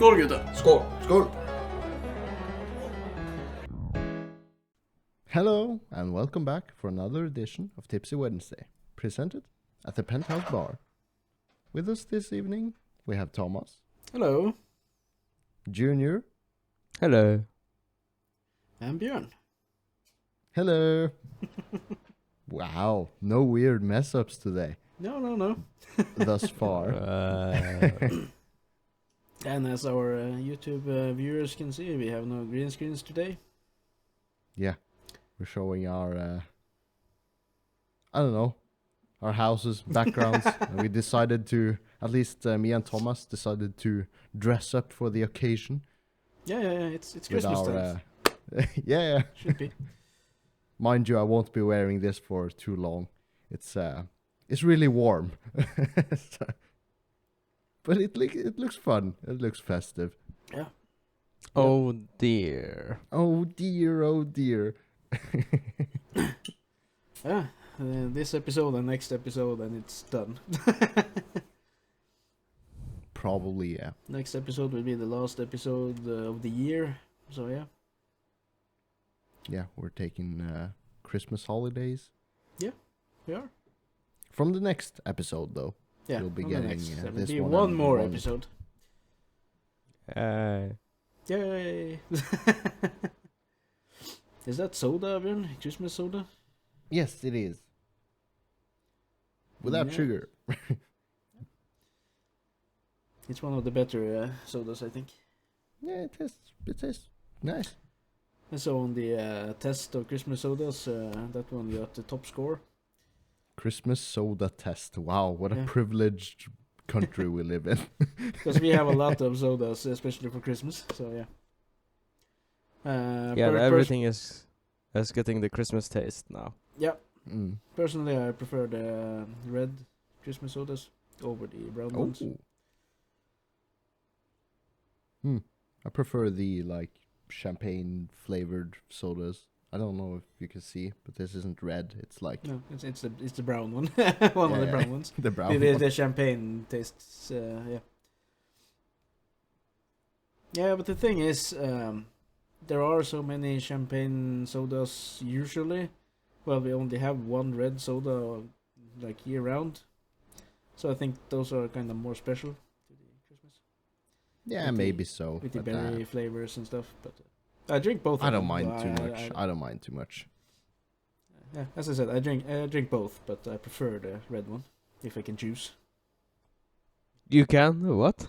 Skål gutta! Skål! Skål! Hello, and welcome back for another edition of Tipsy Wednesday, presented at the Penthouse Bar. With us this evening, we have Thomas, Hello. Junior, Hello. And Björn. hello. Wow, no weird mess-ups today, No. thus far. And as our YouTube viewers can see, we have no green screens today. Yeah, we're showing our, our houses, backgrounds. And we decided to, at least me and Thomas decided to dress up for the occasion. Yeah, it's with Christmas our, time. yeah. Should be. Mind you, I won't be wearing this for too long. It's really warm. But it looks fun. It looks festive. Yeah. Oh dear. Oh dear, oh dear. Yeah. This episode and next episode, and it's done. Probably, yeah. Next episode will be the last episode of the year. So yeah. Yeah, we're taking Christmas holidays. Yeah, we are. From the next episode, though. Yeah, We'll be on the getting, next. There will this be one one and more one. episode. Yay! Is that soda, Björn? Christmas soda? Yes, it is. Without Yeah. sugar. It's one of the better sodas, I think. Yeah, it is. It is. Nice. And so on the test of Christmas sodas, that one got the top score. Christmas soda test. Wow, what a Yeah. privileged country we live in. Because we have a lot of sodas, especially for Christmas. So yeah. Everything is getting the Christmas taste now. Yeah. Mm. Personally, I prefer the red Christmas sodas over the brown ones. I prefer the champagne flavored sodas. I don't know if you can see, but this isn't red. It's like No, it's the brown one. One of the brown ones. the brown The, one. the champagne tastes, yeah. Yeah, but the thing is, there are so many champagne sodas usually. Well, we only have one red soda like year round. So I think those are kind of more special to the Christmas. Yeah, with the- maybe so. With the but, berry flavors and stuff. But I drink both. I of don't them, mind but too much. I don't mind too much. Yeah, as I said, I drink both, but I prefer the red one if I can choose. You can? What?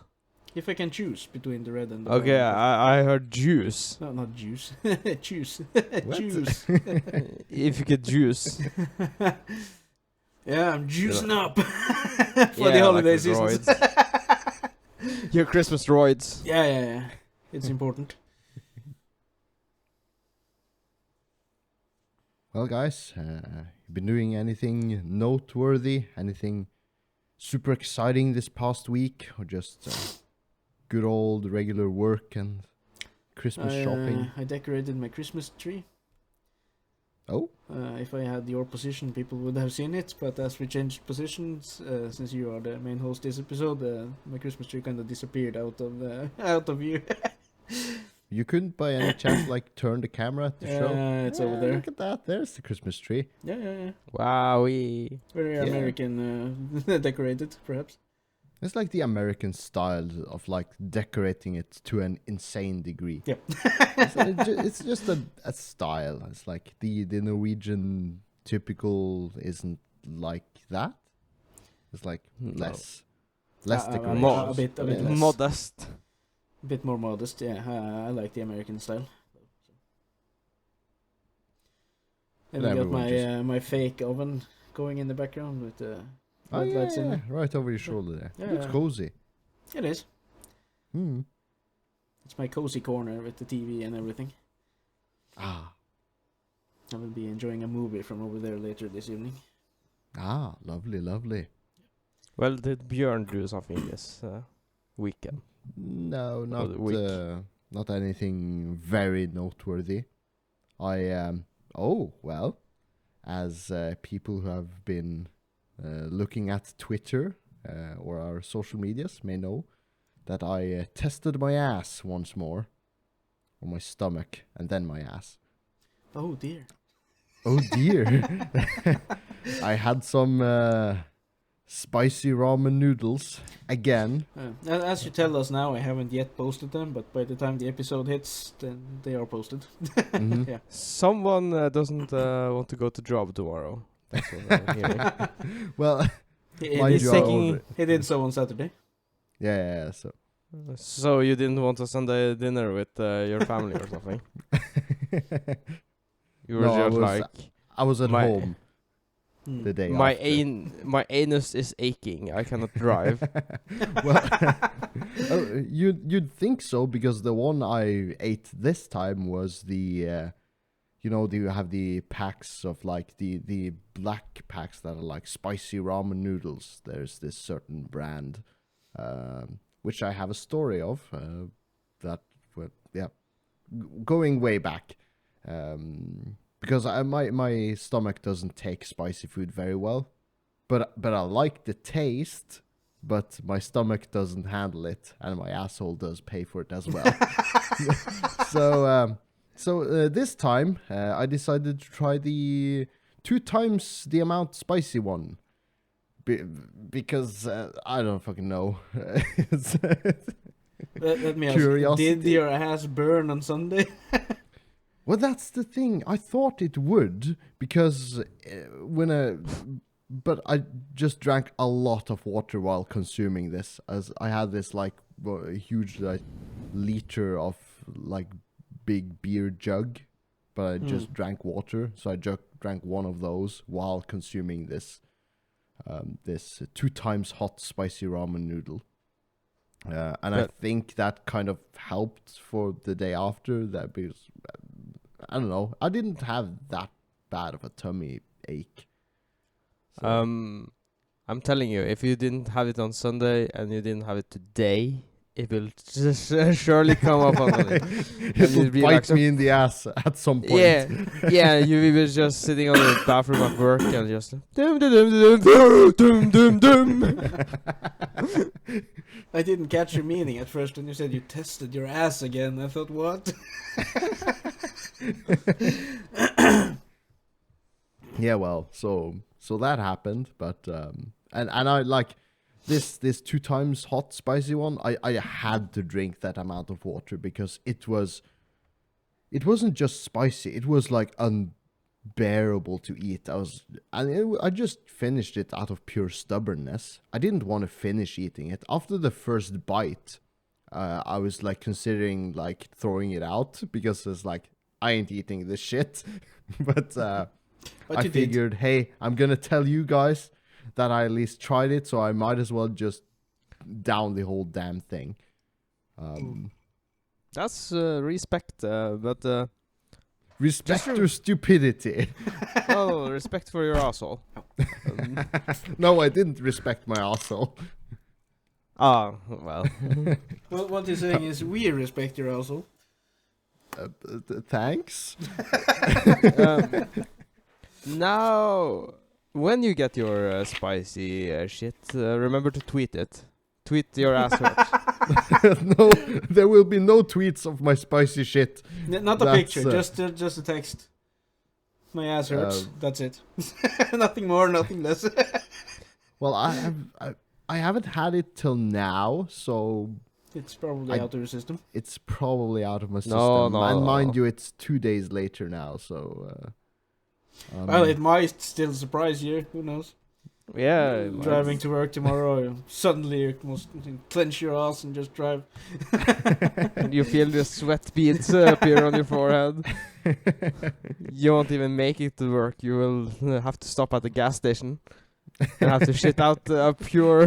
If I can choose between the red and the Okay, brown. I heard juice. No, not juice. Choose. What? Juice. If you get juice. Yeah, I'm juicing up for Yeah, the holiday like the season. Your Christmas droids. Yeah. It's important. Well, guys, you been doing anything noteworthy? Anything super exciting this past week? Or just good old regular work and Christmas shopping? I decorated my Christmas tree. Oh? If I had your position, people would have seen it. But as we changed positions, since you are the main host this episode, my Christmas tree kind of disappeared out of view. You couldn't by any chance turn the camera to show? It's over there. Look at that. There's the Christmas tree. Yeah. Wowie. Very Yeah. American decorated, perhaps. It's like the American style of decorating it to an insane degree. Yep. it's just a style. It's like the Norwegian typical isn't like that. It's like No. less A decorations. bit Yeah. less. Modest. A bit more modest, yeah. I like the American style. And I got Everyone just- my fake oven going in the background with the Oh, red yeah, lights in yeah, there. right over your shoulder there. Yeah, Looks yeah. cozy. It is. Hmm. It's my cozy corner with the TV and everything. Ah, I will be enjoying a movie from over there later this evening. lovely. Well, did Björn do something this weekend? No, the week. not anything very noteworthy. As people who have been looking at Twitter or our social medias may know, that I tested my ass once more, or my stomach, and then my ass. Oh dear. Oh dear. I had some spicy ramen noodles again. As you tell us now, I haven't yet posted them, but by the time the episode hits, then they are posted. Mhm. Yeah. Someone doesn't want to go to job tomorrow. That's what I'm hearing. Well, He mind did you, so- taking- he did so on Saturday. yeah. So So you didn't want a Sunday dinner with your family or something? You were No, I just was- like, I was at My- home Hmm. the day my after. my anus is aching. I cannot drive. Well, you'd think so, because the one I ate this time was the, you have the packs of like the black packs that are like spicy ramen noodles. There's this certain brand, which I have a story of, going way back, because my stomach doesn't take spicy food very well, but I like the taste. But my stomach doesn't handle it, and my asshole does pay for it as well. So this time I decided to try the 2 times the amount spicy one, because I don't fucking know. Let me ask, Curiosity. did your ass burn on Sunday? Well, that's the thing. I thought it would, because but I just drank a lot of water while consuming this, as I had this like huge like liter of like big beer jug, but I just drank water, so I drank one of those while consuming this 2 times hot spicy ramen noodle. And I think that kind of helped for the day after that, because I don't know, I didn't have that bad of a tummy ache. So. I'm telling you, if you didn't have it on Sunday and you didn't have it today, it will just surely come up on it. It will you'd be bite like me in the ass at some point. Yeah, you were just sitting on the bathroom at work and just dum dum dum dum dum dum dum. I didn't catch your meaning at first when you said you tested your ass again. I thought, what? Yeah, well, so that happened, but and I like this 2 times hot spicy one. I had to drink that amount of water, because it wasn't just spicy, it was like unbearable to eat. I just finished it out of pure stubbornness. I didn't want to finish eating it. After the first bite, I was like considering like throwing it out, because it's like, I ain't eating this shit. But I figured, hey, I'm gonna tell you guys that I at least tried it, so I might as well just down the whole damn thing. That's respect, but Respect Just your stupidity. oh, respect for your asshole. No, I didn't respect my asshole. Well. Well, what you're saying is we respect your asshole. Thanks. Now, when you get your spicy shit, remember to tweet it. Tweet your ass hurt. No, there will be no tweets of my spicy shit. Not a That's, picture, just a text. My ass hurts. That's it. Nothing more, nothing less. Well, I haven't had it till now, so It's probably out of your system. it's probably out of my system. No. And mind you, it's 2 days later now, so. Well, it might still surprise you. Who knows? Yeah. Driving to work tomorrow, suddenly you must clench your ass and just drive. And you feel the sweat beads appear on your forehead. You won't even make it to work. You will have to stop at the gas station and have to shit out a pure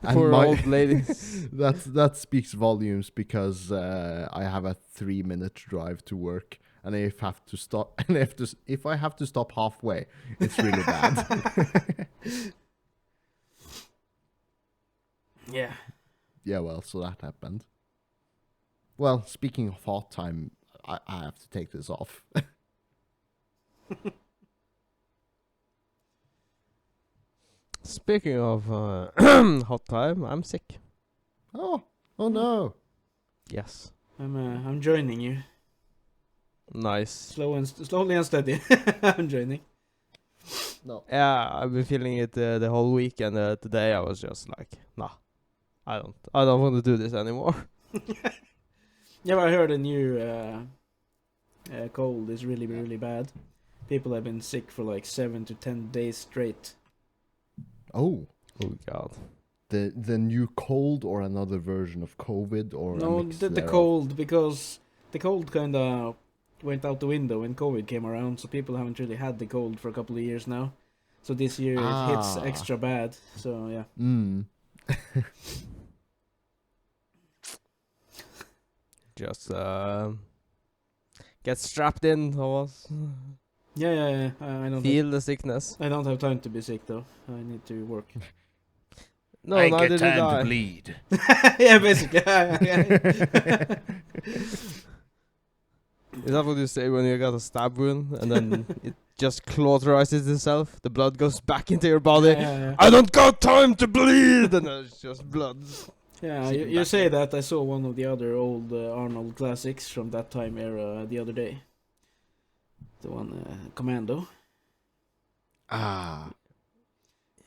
poor old lady. That speaks volumes, because I have a 3-minute drive to work, and if I have to stop, and if I have to stop halfway, it's really bad. Yeah. Yeah, well, so that happened. Well, speaking of hot time, I have to take this off. Speaking of hot time, I'm sick. Oh no. Yes. I'm joining you. Nice. Slowly and steady. I'm joining. No. Yeah, I've been feeling it the whole week, and today I was just like, nah, I don't want to do this anymore. Yeah, but I heard a new cold is really bad. People have been sick for like 7 to 10 days straight. Oh. Oh God. The new cold or another version of COVID or a No, mix the thereof? cold, because the cold kinda went out the window when COVID came around, so people haven't really had the cold for a couple of years now. So this year it hits Ah. extra bad. So yeah. Just get strapped in, Thomas. Yeah. I don't. Feel the sickness. I don't have time to be sick though. I need to work. No, neither did I. bleed. Yeah, basically. Is that what you say when you got a stab wound and then it just cauterizes itself? The blood goes back into your body. Yeah. I don't got time to bleed, and it's just blood. Yeah, Sitting you back say in. that. I saw one of the other old Arnold classics from that time era the other day. The one Commando. Ah.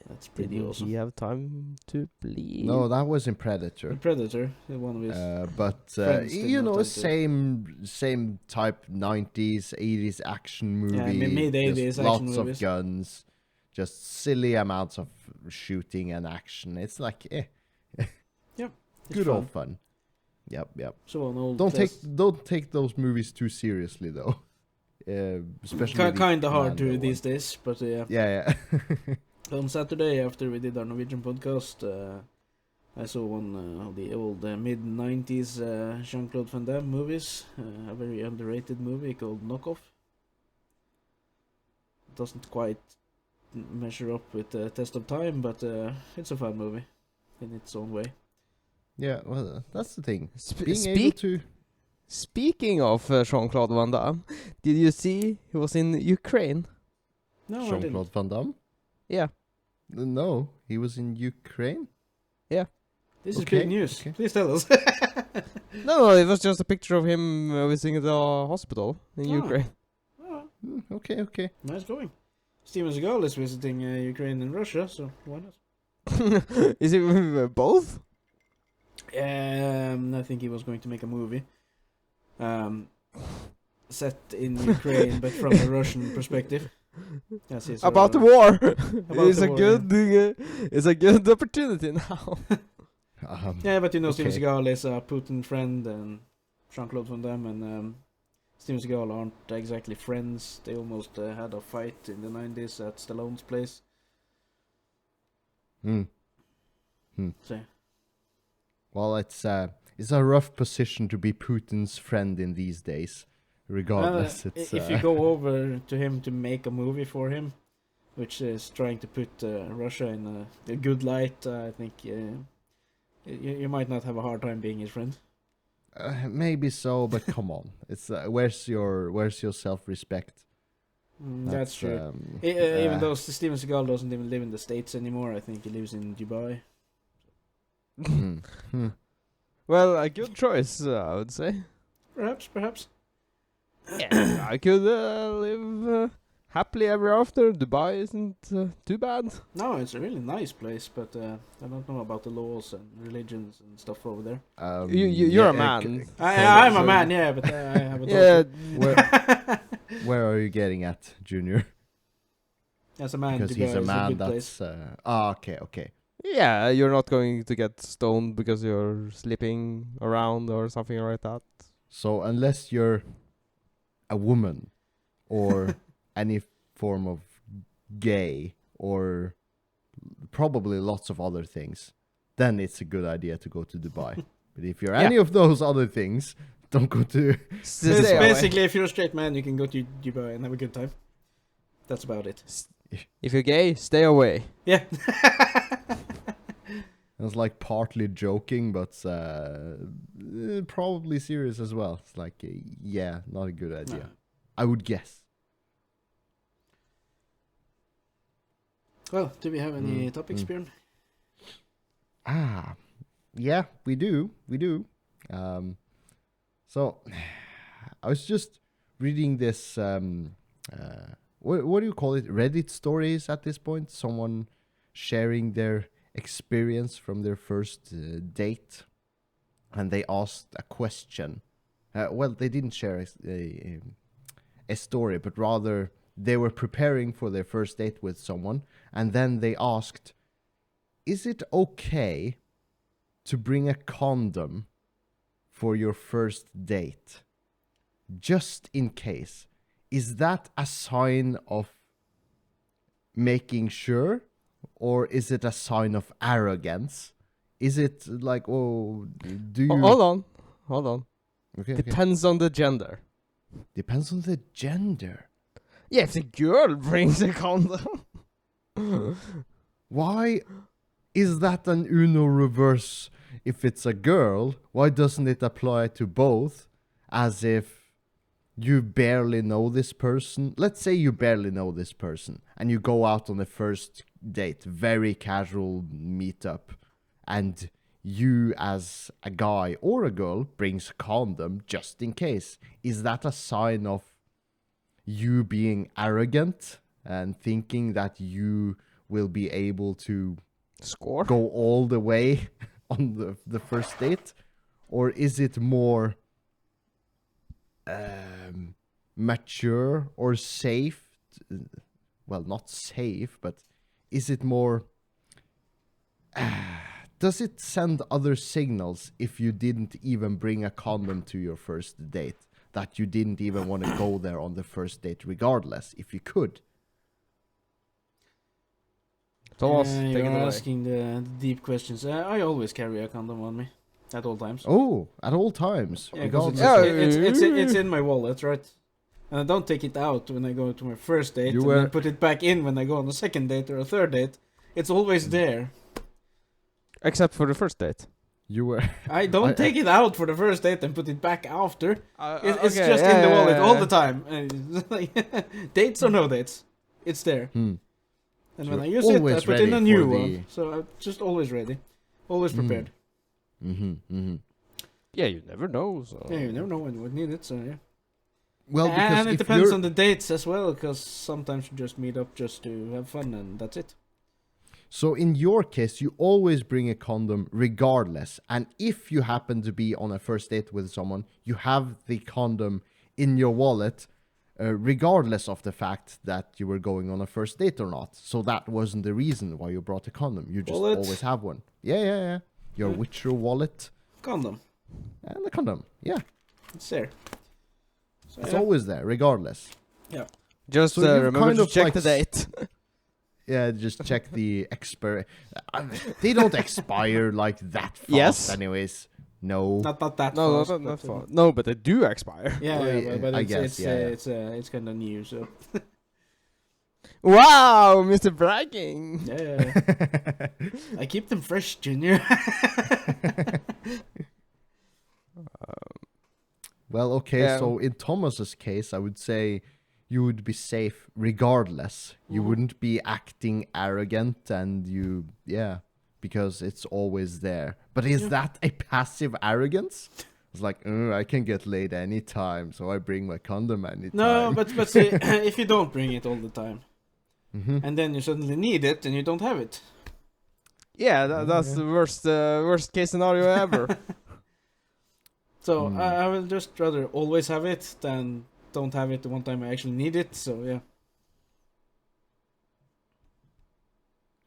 That's pretty Didn't awesome. he have time to bleed? No, that was in The Predator. Predator, one of his. But friends did you not know, like it. same type 90s, 80s action movie. mid- 80s just action lots movies. of guns, just silly amounts of shooting and action. It's like It's good fun. old fun. Yep. So an old. Don't take those movies too seriously though. Especially Kind of hard Commando to one. these days, but yeah. Yeah. On Saturday after we did our Norwegian podcast, I saw one of the old mid '90s Jean-Claude Van Damme movies. A very underrated movie called Knockoff. Doesn't quite measure up with the test of time, but it's a fun movie in its own way. Yeah, well, that's the thing. Sp- Being able speak- to. Speaking of Jean-Claude Van Damme, did you see he was in Ukraine? No, I didn't. Jean-Claude Van Damme? Yeah. No, he was in Ukraine. This is Okay, big news. okay. Please tell us. No, it was just a picture of him visiting the hospital in Ah. Ukraine. Oh, Okay. nice going. Steven Seagal is visiting Ukraine and Russia, so why not? Is it both? I think he was going to make a movie set in Ukraine, but from a Russian perspective. Yes, he's About the war. It's the a war, good it's a good opportunity now. Yeah, but you know, Steven Okay. Seagal is a Putin friend, and Jean-Claude Van Damme and Steven Seagal aren't exactly friends. They almost had a fight in the 90s at Stallone's place. So, Well, it's a rough position to be Putin's friend in these days. Regardless, it's if you go over to him to make a movie for him, which is trying to put Russia in a good light, I think you might not have a hard time being his friend. maybe so, but come on, it's where's your self-respect? That's true. um, Even though Steven Seagal doesn't even live in the States anymore, I think he lives in Dubai. Well, a good choice, I would say. Perhaps. Yeah, I could live happily ever after. Dubai isn't too bad. No, it's a really nice place, but I don't know about the laws and religions and stuff over there. You're a man. I'm a so- man, yeah, but I have a Yeah, daughter. where are you getting at, Junior? As a man, Because Dubai he's a is man good place. that's okay. yeah, you're not going to get stoned because you're sleeping around or something like that. So unless you're a woman or any form of gay or probably lots of other things, then it's a good idea to go to Dubai. But if you're any of those other things, don't go to. Stay away. Basically, if you're a straight man, you can go to Dubai and have a good time. That's about it. If you're gay, stay away. Yeah. It's like partly joking, but probably serious as well. It's like, yeah, not a good idea. No. I would guess. Well, do we have any topics, Björn? yeah, we do. So I was just reading this. What do you call it? Reddit stories at this point. Someone sharing their experience from their first date, and they asked a question. Well, they didn't share a story, but rather they were preparing for their first date with someone, and then they asked, "Is it okay to bring a condom for your first date, just in case? Is that a sign of making sure, or is it a sign of arrogance? Is it like, oh, do you..." Hold on. Okay, Depends on the gender. Depends on the gender. Yeah, if the girl brings a condom. Why is that an Uno reverse? If it's a girl, why doesn't it apply to both? As if you barely know this person. Let's say you barely know this person and you go out on the first date, very casual meetup, and you as a guy or a girl brings a condom just in case. Is that a sign of you being arrogant and thinking that you will be able to Score? go all the way on the first date? Or is it more mature or safe? Well, not safe, but is it more... does it send other signals if you didn't even bring a condom to your first date? That you didn't even want to go there on the first date regardless, if you could? Thomas, take it you're away. asking the deep questions. I always carry a condom on me at all times. Oh, at all times. Yeah, 'cause Regardless. it's in my wallet, right? And I don't take it out when I go to my first date, You and were- then put it back in when I go on a second date or a third date. It's always there. Except for the first date. You were... I don't take it out for the first date and put it back after. It's okay, just in the wallet all yeah. the time. And it's like, dates or no dates, it's there. And So when I you're use it, I always put in ready a new for the- one. So I'm just always ready, always prepared. Yeah, you never know. So. Yeah, you never know when you would need it. So yeah. Well, because And it if depends you're... on the dates as well, because sometimes you just meet up just to have fun, and that's it. So in your case, you always bring a condom regardless. And if you happen to be on a first date with someone, you have the condom in your wallet, regardless of the fact that you were going on a first date or not. So that wasn't the reason why you brought a condom. You just Wallet. always have one. Yeah. Your Yeah. Witcher wallet Condom, and the condom. Yeah, it's there. So, it's yeah. always there, regardless. Just So you've remember kind to of check like the date. Yeah, just check the expire. They don't expire like that fast, Yes. anyways. No. Not that No, fast. not but, fast. No, but they do expire. Yeah, Well, yeah, but I it's, guess, it's kind of new, so Wow, Mr. Bragging. yeah. I keep them fresh, Junior. Well, okay, Yeah. so in Thomas's case, I would say you would be safe regardless. You wouldn't be acting arrogant and because it's always there. But is that a passive arrogance? It's like, I can get laid anytime, so I bring my condom anytime. No, but see, if you don't bring it all the time, Mhm. and then you suddenly need it, and you don't have it. Yeah, that's the worst case scenario ever. So I will just rather always have it than don't have it the one time I actually need it. So yeah.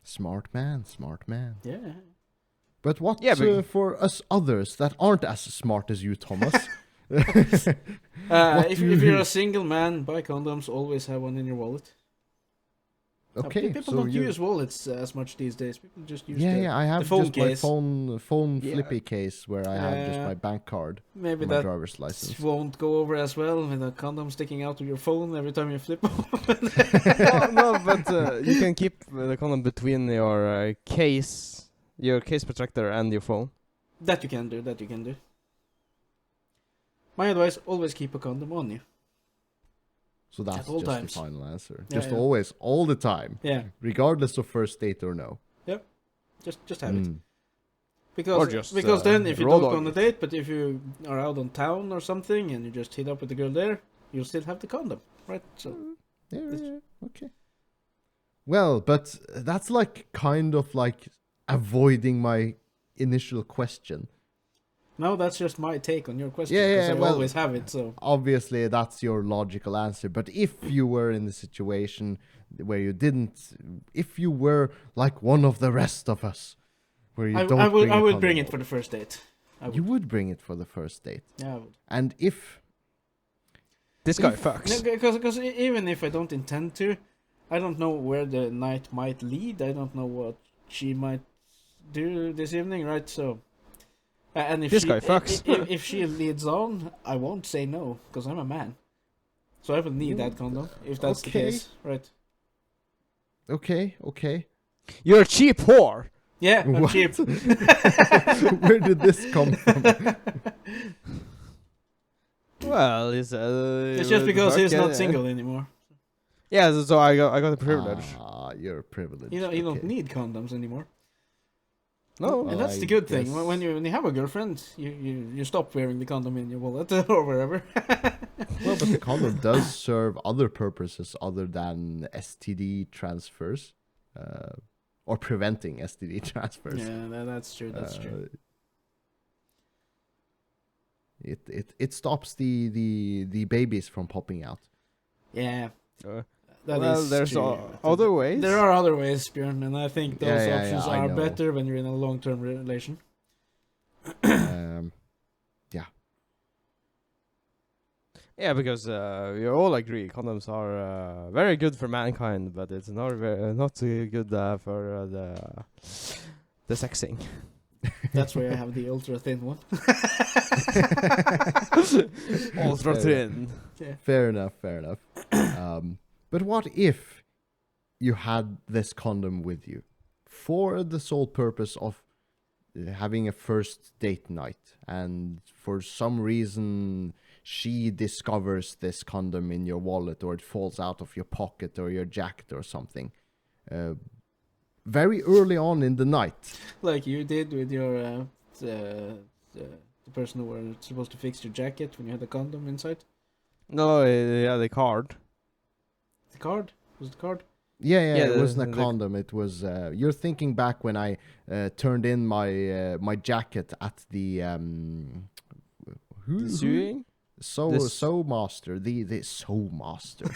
Smart man. Yeah. But what but- for us others that aren't as smart as you, Thomas? If do you- you're a single man, buy condoms. Always have one in your wallet. Okay, People so don't you... use wallets as much these days. People just use I have the phone just my case. phone Yeah. flippy case where I have just Yeah. my bank card, Maybe my that driver's license. won't go over as well with a condom sticking out of your phone every time you flip. no, but you can keep the condom between your case protector and your phone. That you can do. My advice: always keep a condom on you. So that's all just times. the final answer. Yeah, Just yeah. always, all the time, Yeah, regardless of first date or no. just have it. Because Or just, because then if you raw don't go on a dog. date, but if you are out on town or something and you just hit up with the girl there, you'll still have the condom, right? So Yeah, okay. Well, but that's like kind of like avoiding my initial question. no, that's just my take on your question. Yeah, Because I well, always have it. So obviously that's your logical answer. But if you were in the situation where you didn't, if you were like one of the rest of us, where you don't I would bring a condom, bring it for the first date. you would bring it for the first date. Yeah, I would. And if This guy If- fucks. Because even if I don't intend to, I don't know where the night might lead. I don't know what she might do this evening, right? So, and if This she, guy fucks. if she leads on, I won't say no because I'm a man. So I will need that condom if that's the okay. case, right? okay. You're a cheap whore. Yeah, I'm What? cheap. Where did this come from? Well, it's It's just because he's not single anymore. Yeah, so I got the privilege. You're privileged. You don't okay. need condoms anymore. No. And that's I the good thing. guess- When you have a girlfriend, you stop wearing the condom in your wallet or wherever. Well, but the condom does serve other purposes other than STD transfers, or preventing STD transfers. Yeah, that's true. That's true. It stops the babies from popping out. Yeah. Uh, That well, is there's true. other ways. There are other ways, Björn, and I think those Yeah, options I are know. better when you're in a long-term relation. Yeah, because we all agree condoms are very good for mankind, but it's not not good for the sexing. That's why I have the ultra-thin one. Ultra thin. Fair enough. But what if you had this condom with you for the sole purpose of having a first date night, and for some reason she discovers this condom in your wallet, or it falls out of your pocket or your jacket or something, very early on in the night? Like you did with your the person who were supposed to fix your jacket when you had a condom inside. No, yeah, the card. The card? Was it the card? Yeah, Yeah, it wasn't a the- condom. It was. You're thinking back when I turned in my my jacket at the The sewing? sew master, the sew master,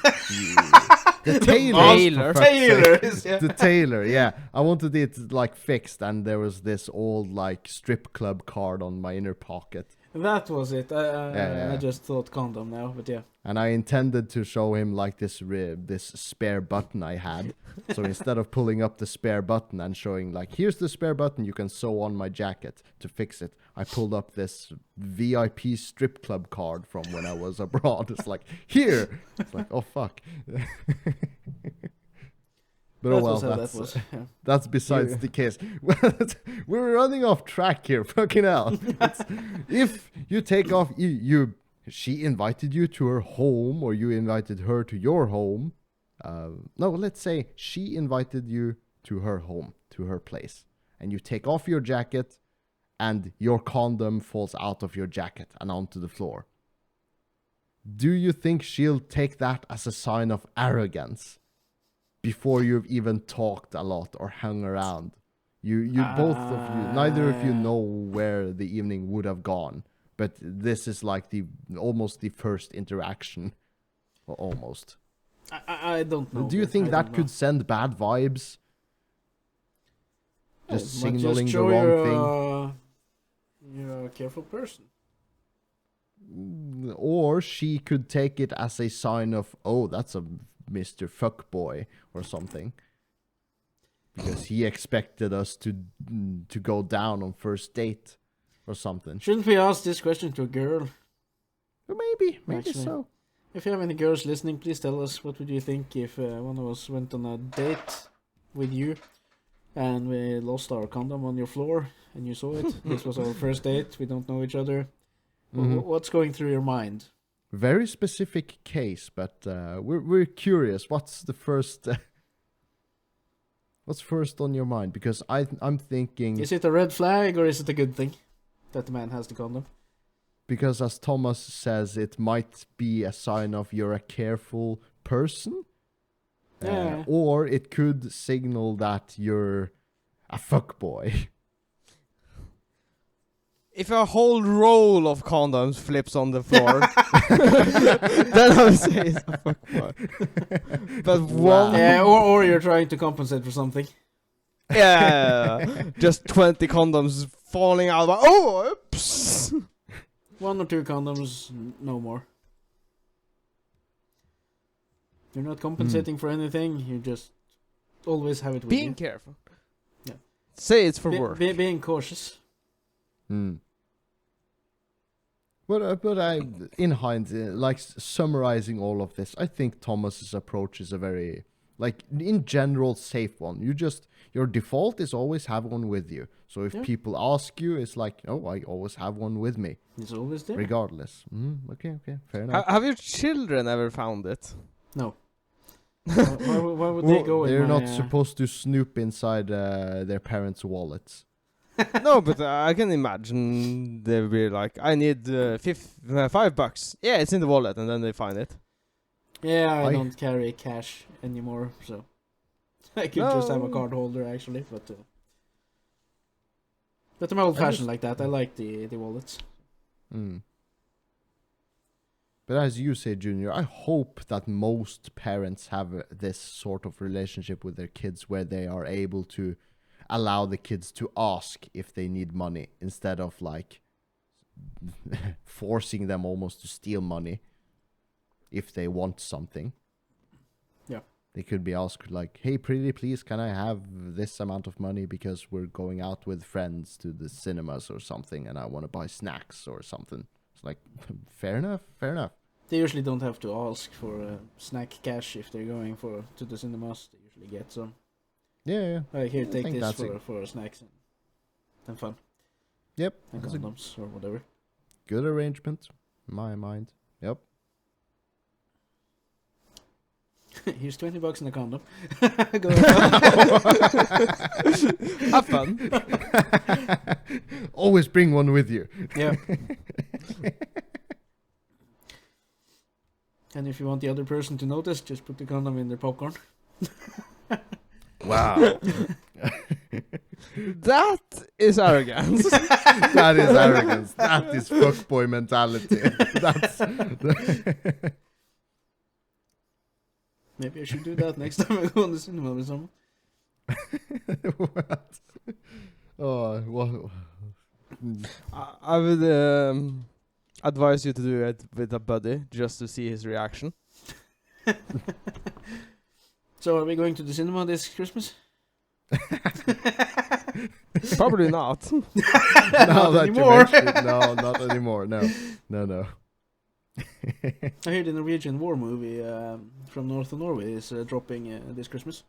the tailor, Tailor. for fuck's sake. Tailor is, yeah. The tailor. Yeah, I wanted it like fixed, and there was this old like strip club card on my inner pocket. That was it. Yeah. I just thought condom now, but yeah. And I intended to show him like this this spare button I had. So instead of pulling up the spare button and showing like, here's the spare button you can sew on my jacket to fix it, I pulled up this VIP strip club card from when I was abroad. It's like, here. It's like, oh fuck. But That oh well, was how that's that was. Yeah. that's besides You- the case. We're running off track here. Fucking hell. If you take off, she invited you to her home, or you invited her to your home. No, let's say she invited you to her home, to her place, and you take off your jacket, and your condom falls out of your jacket and onto the floor. Do you think she'll take that as a sign of arrogance before you've even talked a lot or hung around? You both of you, neither of you know where the evening would have gone, but this is like almost the first interaction. Well, almost. I don't know. Do you think that could send bad vibes? Just signaling the wrong thing? You're a careful person. Or she could take it as a sign of, oh, that's a Mr. Fuckboy or something. Because he expected us to go down on first date or something. Shouldn't we ask this question to a girl? Or maybe Actually. so. If you have any girls listening, please tell us what would you think if one of us went on a date with you and we lost our condom on your floor and you saw it. This was our first date. We don't know each other. Mhm. What's going through your mind? Very specific case, but we're curious. What's the first What's first on your mind? Because I'm thinking... Is it a red flag or is it a good thing that the man has the condom? Because as Thomas says, it might be a sign of you're a careful person. Yeah. Or it could signal that you're a fuckboy. If a whole roll of condoms flips on the floor, then I would say it's a fuckboy. But one... Yeah, or you're trying to compensate for something. Yeah, just 20 condoms falling out. Oh, oops. 1 or 2 condoms, no more. You're not compensating for anything. You just always have it with Being you. careful. Yeah. Say it's for work. Being cautious. But in hindsight, like summarizing all of this, I think Thomas's approach is a very, like, in general, safe one. Your default is always have one with you. So if people ask you, it's like, oh, I always have one with me. It's always there. Regardless. Okay, fair enough. Have your children ever found it? No. why would they go in They're my, not supposed to snoop inside their parents' wallets. No, but I can imagine they'll be like, I need $5. Yeah, it's in the wallet, and then they find it. Yeah, I don't carry cash anymore, so I could just have a card holder actually, but I'm old-fashioned like that. I like the wallets. But as you say, Junior, I hope that most parents have this sort of relationship with their kids where they are able to allow the kids to ask if they need money instead of like forcing them almost to steal money if they want something. Yeah. They could be asked like, hey, pretty please, can I have this amount of money because we're going out with friends to the cinemas or something and I want to buy snacks or something. It's like, fair enough. They usually don't have to ask for snack cash if they're going to the cinemas. They usually get some. Yeah. Like, here, I take think this that's for snacks and fun. Yep. And That's a condoms or whatever. good arrangement, in my mind. Yep. Here's $20 in a condom. Go Have fun. Always bring one with you. Yeah. And if you want the other person to notice, just put the condom in their popcorn. Wow. That is arrogance. That is arrogance. That is fuckboy mentality. That's Maybe I should do that next time I go on the cinema with someone. what? Oh, what? I would advise you to do it with a buddy just to see his reaction. So are we going to the cinema this Christmas? Probably not. Now that you anymore. mention it, no, not anymore. No. I heard the Norwegian war movie from north of Norway is dropping this Christmas.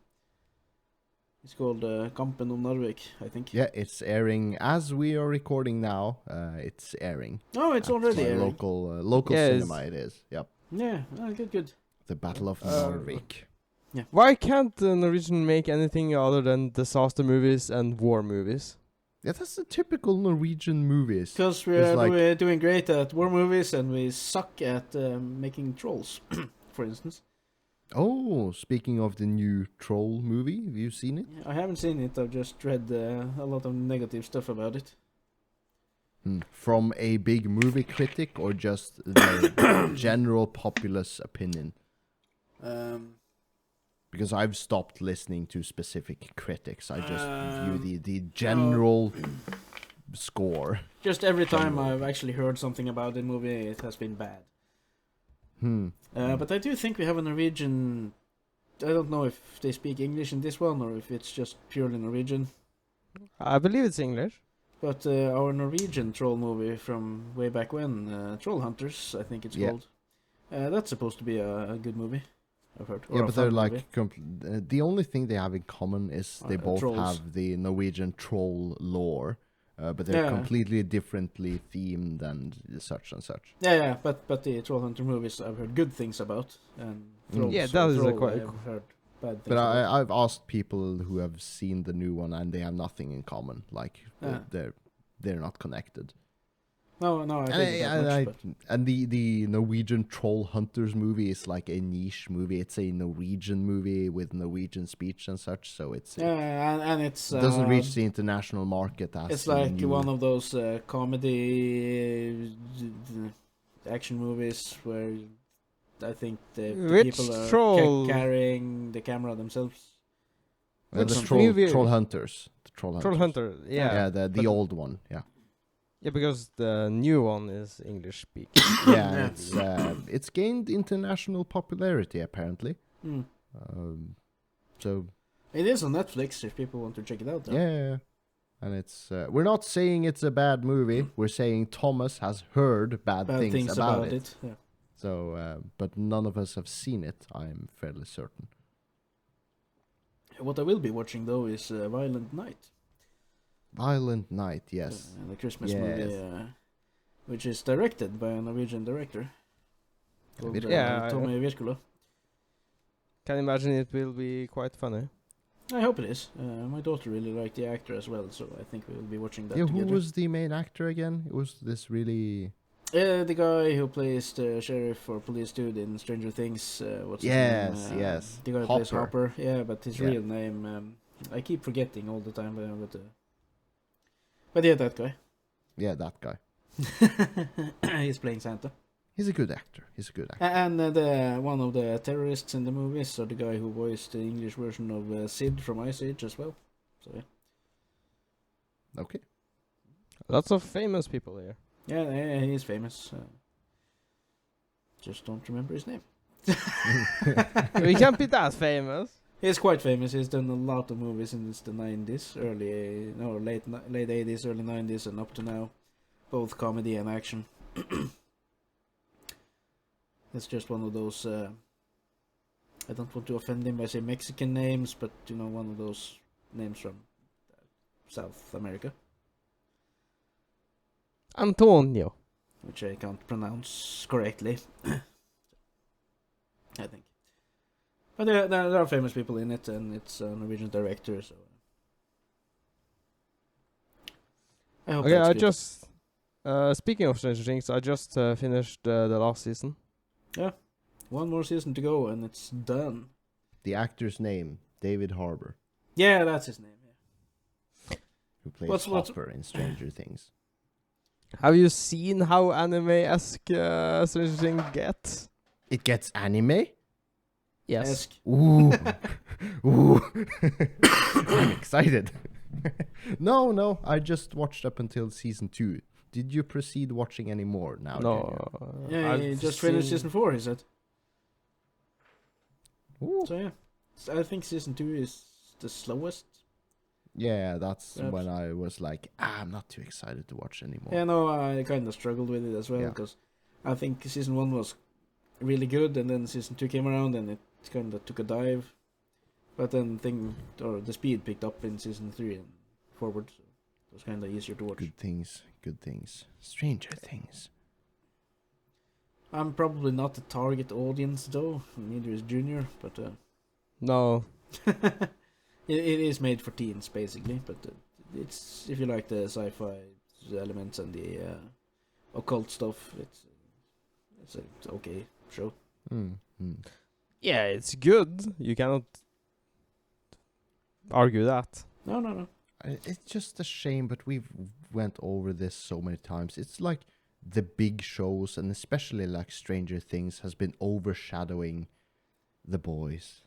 It's called Kampen om Narvik, I think. Yeah, it's airing as we are recording now. It's airing. Oh, it's at already my airing. local Yeah, cinema. It is. Yep. Yeah, good. The Battle of Narvik. Why can't the Norwegian make anything other than disaster movies and war movies? Yeah, that's the typical Norwegian movies. Because It's like- we're doing great at war movies and we suck at making trolls, for instance. Oh, speaking of the new Troll movie, have you seen it? I haven't seen it, I've just read a lot of negative stuff about it. From a big movie critic or just the general populace opinion? Because I've stopped listening to specific critics. I just view the general score. Just every time I've actually heard something about the movie, it has been bad. But I do think we have a Norwegian... I don't know if they speak English in this one or if it's just purely Norwegian. I believe it's English. But our Norwegian troll movie from way back when, Troll Hunters, I think it's called. That's supposed to be a good movie, I've heard. Or Yeah, a but they're fun like... movie. the only thing they have in common is they both trolls. have the Norwegian troll lore. But they're completely differently themed and such and such. Yeah, but the Troll Hunter movies I've heard good things about. And trolls, Yeah, that is a troll quite- I've heard bad things. But about it. I've asked people who have seen the new one, and they have nothing in common. Like Ah. they're not connected. No, I think it's that much. And the Norwegian Troll Hunters movie is like a niche movie. It's a Norwegian movie with Norwegian speech and such. So it it's doesn't reach the international market as It's like new. one of those comedy action movies where I think the Which people are troll? carrying the camera themselves. The Which troll movie? Troll Hunters. The Troll Hunters. Troll Hunter, yeah. Yeah, the But- old one. Yeah. Yeah, because the new one is English speaking. Yeah, Yeah. it's gained international popularity apparently. Mm. So It is on Netflix if people want to check it out. Though. yeah, and it's we're not saying it's a bad movie. We're saying Thomas has heard bad things about it. Yeah. So, but none of us have seen it. I'm fairly certain. What I will be watching though is Violent Night. Violent Night, yes. The Christmas Yes. movie, which is directed by a Norwegian director. Called, Virkula. Yeah, Tommy Virkula. Can imagine it will be quite funny. I hope it is. My daughter really liked the actor as well, so I think we will be watching that Yeah, who together. was the main actor again? It was this really. The guy who plays the sheriff or police dude in Stranger Things. What's Yes, his name? yes. The guy who plays Hopper. Hopper. Yeah, but his Yeah. real name, I keep forgetting all the time. But yeah, that guy. Yeah, that guy. He's playing Santa. He's a good actor. And the one of the terrorists in the movie, so the guy who voiced the English version of Sid from Ice Age as well. So yeah. Okay. Lots of famous people here. Yeah, he's famous. Just don't remember his name. We can't be that famous. He's quite famous. He's done a lot of movies since the 90s, late 80s, early 90s, and up to now, both comedy and action. It's just one of those. I don't want to offend him by saying Mexican names, but one of those names from South America, Antonio. which I can't pronounce correctly. I think. But there are famous people in it, and it's a Norwegian director, so I hope Okay, that's I good. just speaking of Stranger Things, I just finished the last season. One more season to go, and it's done. The actor's name, David Harbour, Yeah, that's his name. Yeah. who plays What's- Hopper in Stranger Things. Have you seen how anime-esque Stranger Things gets? It gets anime? Yes. Ask. Ooh. Ooh. I'm excited. No, I just watched up until season 2. Did you proceed watching any more now? No. Yeah, he I've just finished seen- season 4, he said. Junior? Ooh. So yeah, I think season 2 is the slowest. Yeah, that's Perhaps. when I was like, I'm not too excited to watch anymore. Yeah, no, I kind of struggled with it as well, Yeah. because I think season 1 was really good, and then season 2 came around, and it kind of took a dive. But then the speed picked up in season 3 and forward, so it was kind of easier to watch. Good things. Stranger Things. I'm probably not the target audience though, neither is Junior, but No. it is made for teens basically, but it's if you like the sci-fi elements and the occult stuff, it's an okay show. Yeah, it's good. You cannot argue that. No. It's just a shame, but we've went over this so many times. It's like the big shows, and especially like Stranger Things, has been overshadowing The Boys.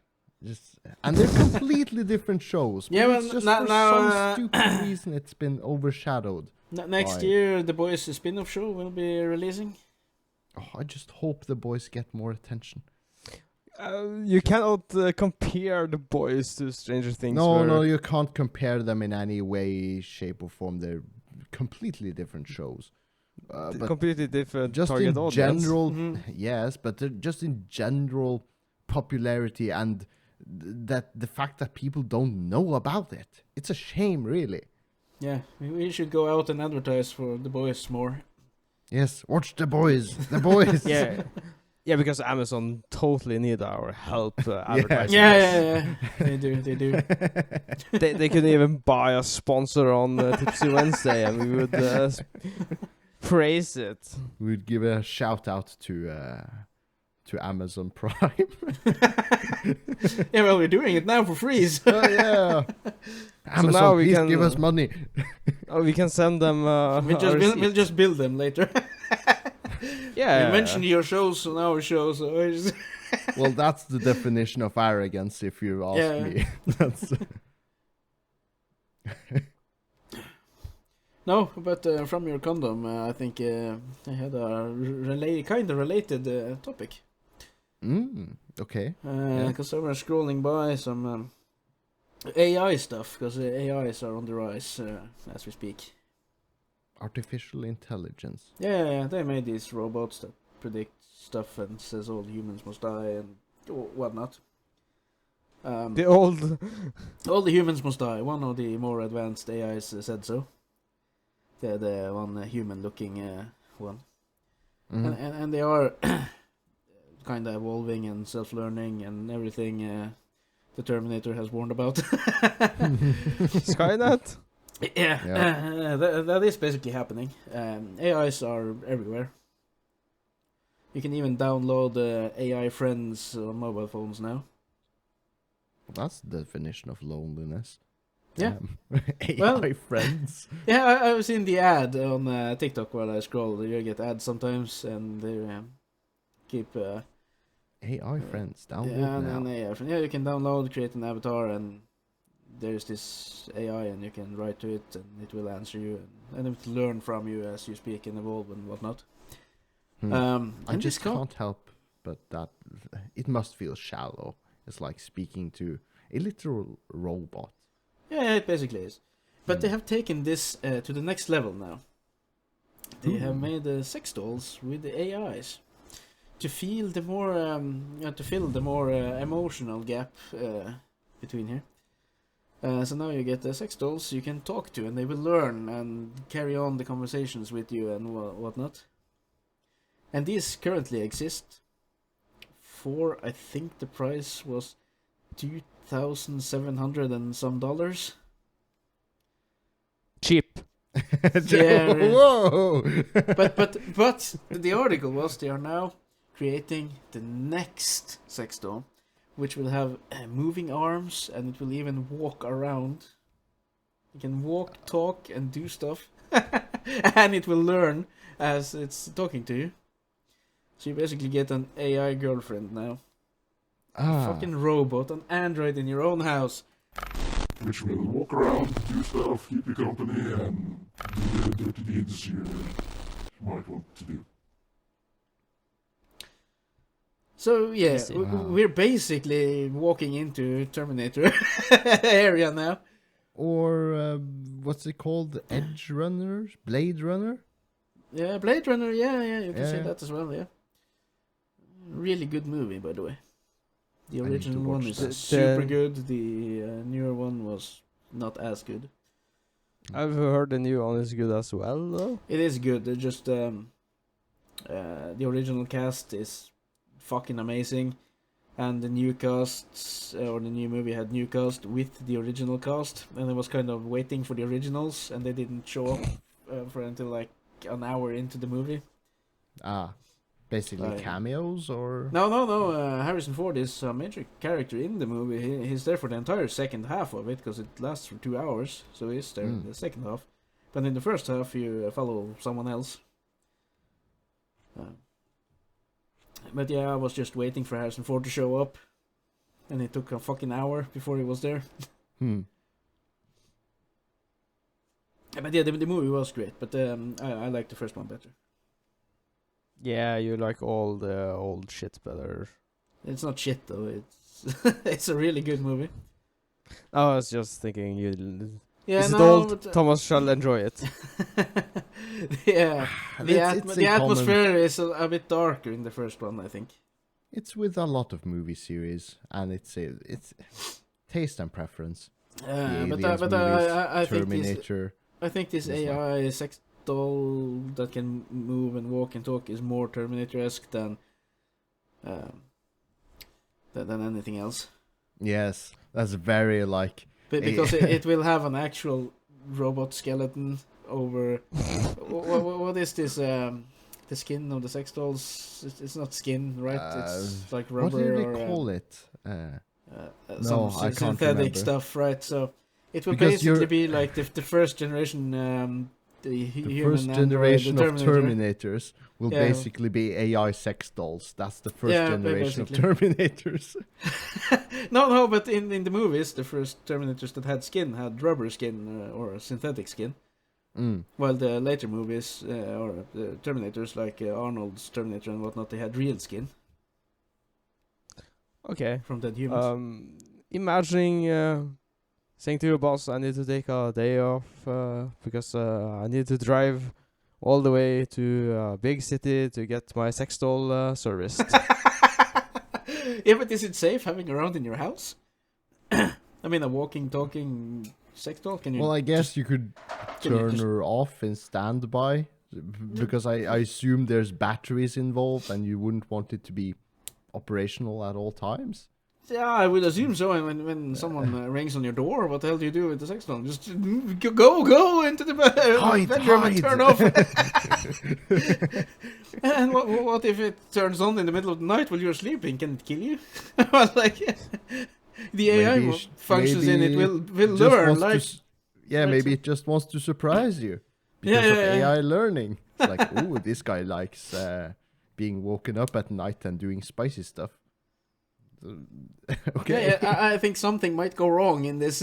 And they're completely different shows. But Yeah, it's well, just now- for now, some stupid reason it's been overshadowed. Next Why? year, The Boys spin-off show will be releasing. Oh, I just hope The Boys get more attention. You cannot compare The Boys to Stranger Things. No, you can't compare them in any way, shape, or form. They're completely different shows. But completely different just target in audience. general, Mhm. yes, but they're just in general popularity and that the fact that people don't know about it. It's a shame, really. Yeah, we should go out and advertise for The Boys more. Yes, watch The Boys. The Boys. Yeah. Yeah, because Amazon totally need our help advertising. Yeah. They do. They could even buy a sponsor on Tipsy Wednesday, and we would praise it. We'd give a shout out to Amazon Prime. Yeah, well, we're doing it now for free. So. Oh yeah. Amazon, now we please can, give us money. Oh, we can send them. We'll just build them later. Yeah. You mentioned your shows on our show, so it's Well, that's the definition of arrogance, if you ask me. That's no, but from your condom, I think I had a kind of related topic. Okay. Because I was scrolling by some AI stuff, because AIs are on the rise as we speak. Artificial intelligence. Yeah, they made these robots that predict stuff and says all humans must die and whatnot. The old. All the humans must die. One of the more advanced AIs said so. The one human-looking one. Mhm. And they are kind of evolving and self-learning and everything the Terminator has warned about. Skynet? Yeah. That is basically happening. AIs are everywhere. You can even download AI friends on mobile phones now. That's the definition of loneliness. Yeah. AI Well- friends. Yeah, I've seen the ad on TikTok while I scroll. You get ads sometimes, and they keep... AI friends. Download yeah, now. and you can download, create an avatar, and there's this AI, and you can write to it, and it will answer you, and it will learn from you as you speak and evolve and whatnot. I And just this co- can't help but that it must feel shallow. It's like speaking to a literal robot. Yeah, it basically is. But they have taken this to the next level now. They have made sex dolls with the AIs to feel the more to fill the more emotional gap between here. So now you get the sex dolls you can talk to, and they will learn and carry on the conversations with you and whatnot. And these currently exist for, I think the price was $2,700 and some dollars. Cheap. Yeah. Whoa! But the article was they are now creating the next sex doll, which will have moving arms, and it will even walk around. You can walk, talk, and do stuff, and it will learn as it's talking to you. So you basically get an AI girlfriend now. A fucking robot, an android in your own house. Which will walk around, do stuff, keep you company, and do the dirty deeds you might want to do. So yeah, Wow. we're basically walking into Terminator area now. Or what's it called? Edge Runners? Blade Runner? Yeah, Blade Runner, yeah, you can say Yeah. that as well, yeah. Really good movie, by the way. The I need to original one watch is that. super good, the newer one was not as good. I've heard the new one is good as well, though. It is good, they're just, the original cast is fucking amazing, and the new cast, or the new movie had new cast with the original cast, and I was kind of waiting for the originals, and they didn't show up for until like an hour into the movie. Basically cameos or... No. Harrison Ford is a major character in the movie. He's there for the entire second half of it because it lasts for 2 hours. So he's there in the second half. But in the first half, you follow someone else. But yeah, I was just waiting for Harrison Ford to show up, and it took a fucking hour before he was there. But yeah, the movie was great. But I like the first one better. Yeah, you like all the old shit better. It's not shit though. It's it's a really good movie. I was just thinking you. Yeah, is it no, old? but, Thomas shall enjoy it. yeah, It's the in common. atmosphere is a bit darker in the first one, I think. It's with a lot of movie series, and it's taste and preference. The Aliens movies, I think Terminator. I think this It's AI sex doll that can move and walk and talk is more Terminator-esque than than anything else. Yes, that's very like. Because it will have an actual robot skeleton over. What is this? The skin of the sex dolls. It's not skin, right? It's like rubber. What do they or, call it? some I can't synthetic remember. stuff, right? So it will Because basically you're- be like the first generation. The The human first android, generation the of Terminators will Yeah. basically be AI sex dolls. That's the first Yeah, generation of basically. Terminators. No, but in the movies, the first Terminators that had skin had rubber skin or synthetic skin. Mm. While the later movies, or the Terminators, like Arnold's Terminator and whatnot, they had real skin Okay. from dead humans. Imagining saying to your boss, I need to take a day off because I need to drive all the way to a big city to get my sex doll serviced. Yeah, but is it safe having around in your house? I mean, a walking, talking sex doll? Can you? Well, I guess you could can you turn just- her off in standby, because I assume there's batteries involved and you wouldn't want it to be operational at all times. Yeah, I would assume so. And when someone rings on your door, what the hell do you do with the sex doll? Just go into the bedroom and turn off. And what if it turns on in the middle of the night while you're sleeping? Can it kill you? Well, like the AI Maybe functions in it maybe will just learn. wants to Like yeah, like maybe so- it just wants to surprise you Yeah, because of yeah, yeah. AI learning. It's like, ooh, this guy likes being woken up at night and doing spicy stuff. Okay. Yeah, I think something might go wrong in this.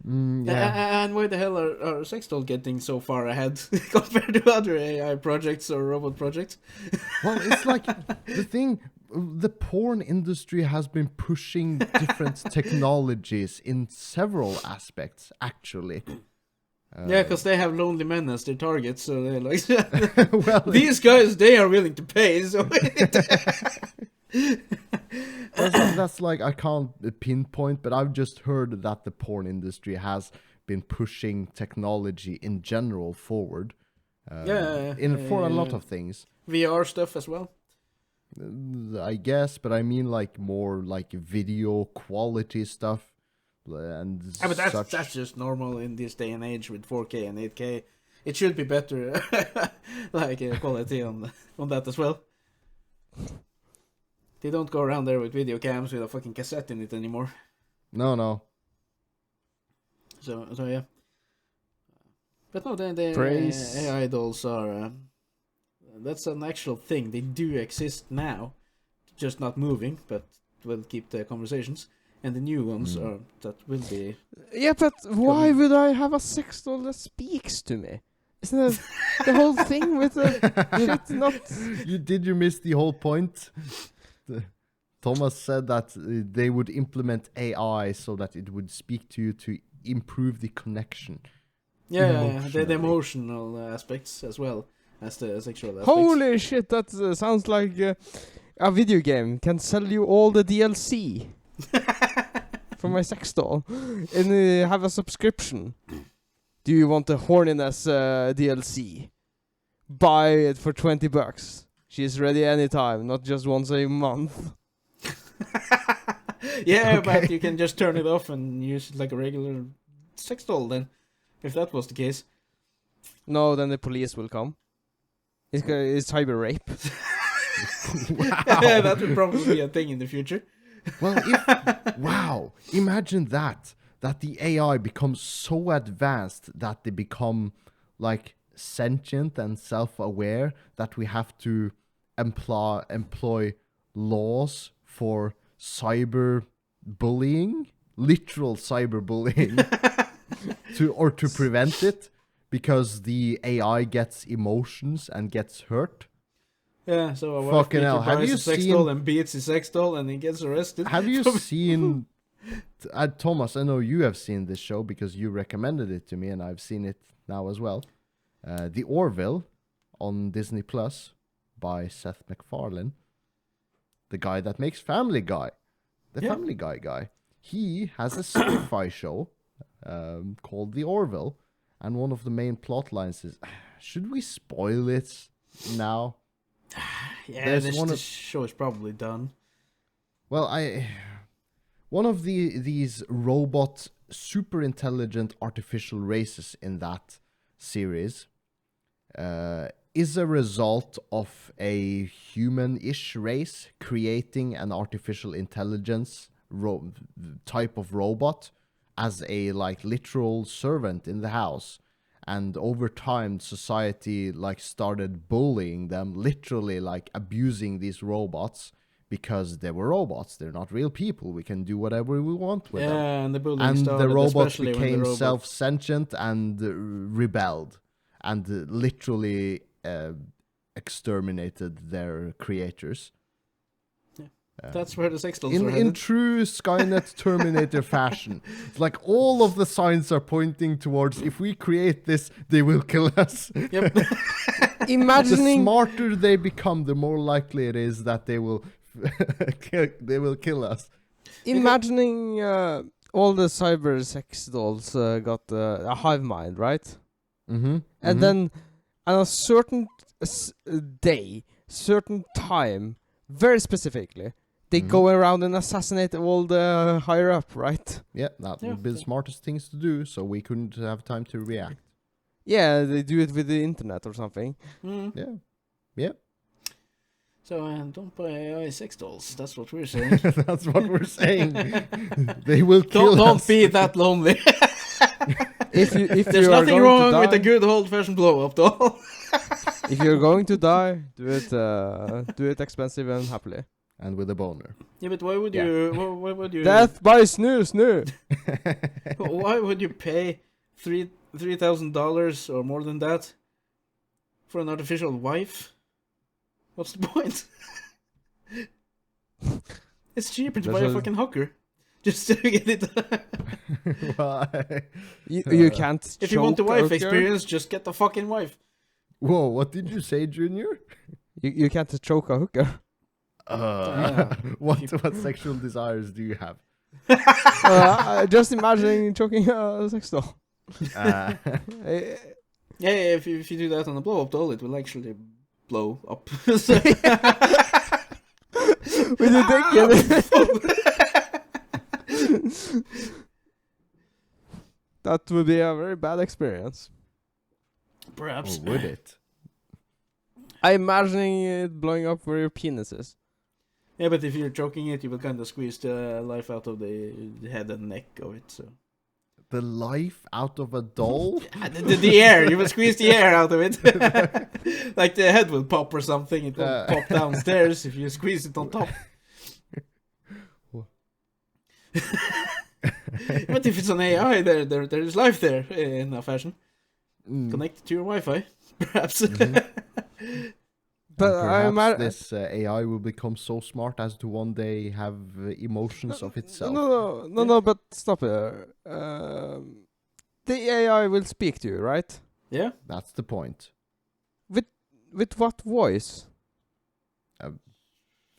Yeah. And why the hell are sex dolls getting so far ahead compared to other AI projects or robot projects? Well, it's like the thing. The porn industry has been pushing different technologies in several aspects, actually. Yeah, because they have lonely men as their targets, so they're like, well, these guys, they are willing to pay. So that's like, I can't pinpoint, but I've just heard that the porn industry has been pushing technology in general forward. For a lot of things. VR stuff as well. I guess, but I mean like more like video quality stuff. And Yeah, but such. that's just normal in this day and age with 4K and 8K. It should be better, like quality on that as well. They don't go around there with video cams with a fucking cassette in it anymore. No. So yeah. But no, the Praise. AI dolls are. That's an actual thing. They do exist now, just not moving, but will keep the conversations. And the new ones are that will be. Yeah, but why would I have a sex doll that speaks to me? Isn't that the whole thing with the shit not... You miss the whole point? Thomas said that they would implement AI so that it would speak to you to improve the connection. Yeah, the Emotionally. emotional aspects as well as the sexual aspects. Holy shit, that sounds like a video game can sell you all the DLC for my sex doll and have a subscription. Do you want the horniness DLC? Buy it for $20. She's ready anytime, not just once a month. Yeah, Okay. but you can just turn it off and use it like a regular sex doll then, if that was the case. No, then the police will come. It's cyber rape. Yeah, that would probably be a thing in the future. Well, wow, imagine that the AI becomes so advanced that they become like sentient and self-aware that we have to employ laws for cyber bullying, literal cyber bullying, to prevent it, because the AI gets emotions and gets hurt. Yeah, so a wife Fucking beater hell, have buys you a sex seen- doll and beats his sex doll and he gets arrested. Have you seen Thomas, I know you have seen this show because you recommended it to me, and I've seen it now as well. The Orville on Disney Plus by Seth MacFarlane, the guy that makes Family Guy, the Yeah. Family Guy guy. He has a sci-fi show called The Orville, and one of the main plot lines is, should we spoil it now? Yeah, this show is probably done. Well, one of these robot super intelligent artificial races in that series is a result of a human-ish race creating an artificial intelligence type of robot as a like literal servant in the house. And over time, society like started bullying them, literally like abusing these robots because they were robots. They're not real people. We can do whatever we want with them. Yeah, and the bullying And started, the robots especially when the became robots- self-sentient and rebelled and literally exterminated their creators. That's where the sex dolls were In headed. true Skynet Terminator fashion. It's like all of the signs are pointing towards if we create this, they will kill us. Yep. The Imagining smarter they become, the more likely it is that they will kill us. Imagining all the cyber sex dolls got a hive mind, right? Mm-hmm. And then on a certain day, certain time, very specifically, they go around and assassinate all the higher up, right? Yeah, that would be the smartest things to do, so we couldn't have time to react. Yeah, they do it with the internet or something. Mm. Yeah. So don't buy AI sex dolls. That's what we're saying. That's what we're saying. They will kill us. Don't be that lonely. If There's you are nothing going wrong to with a die, good old-fashioned blow-up doll. if you're going to die, do it expensive and happily. And with a boner. Yeah, but why would you? Why would you? Death by snoo. Why would you pay $3,000 or more than that for an artificial wife? What's the point? It's cheaper to buy a fucking hooker. Just to get it. Why? You can't. If you want the choke a wife hooker. experience, just get the fucking wife. Whoa, what did you say, Junior? You can't choke a hooker. What sexual desires do you have? Just imagining choking a sex doll. Yeah, if you do that on a blow-up doll, it will actually blow up. With your dick in it. That would be a very bad experience. Perhaps. Or would it? I'm imagining it blowing up where your penis is. Yeah, but if you're choking it, you will kind of squeeze the life out of the head and neck of it. So The life out of a doll? the air, you will squeeze the air out of it. Like the head will pop or something. It will pop downstairs if you squeeze it on top. But if it's an AI, there is life there in a fashion. Connected to your Wi-Fi, perhaps. But perhaps this AI will become so smart as to one day have emotions of itself. No, but stop here. The AI will speak to you, right? Yeah. That's the point. With what voice?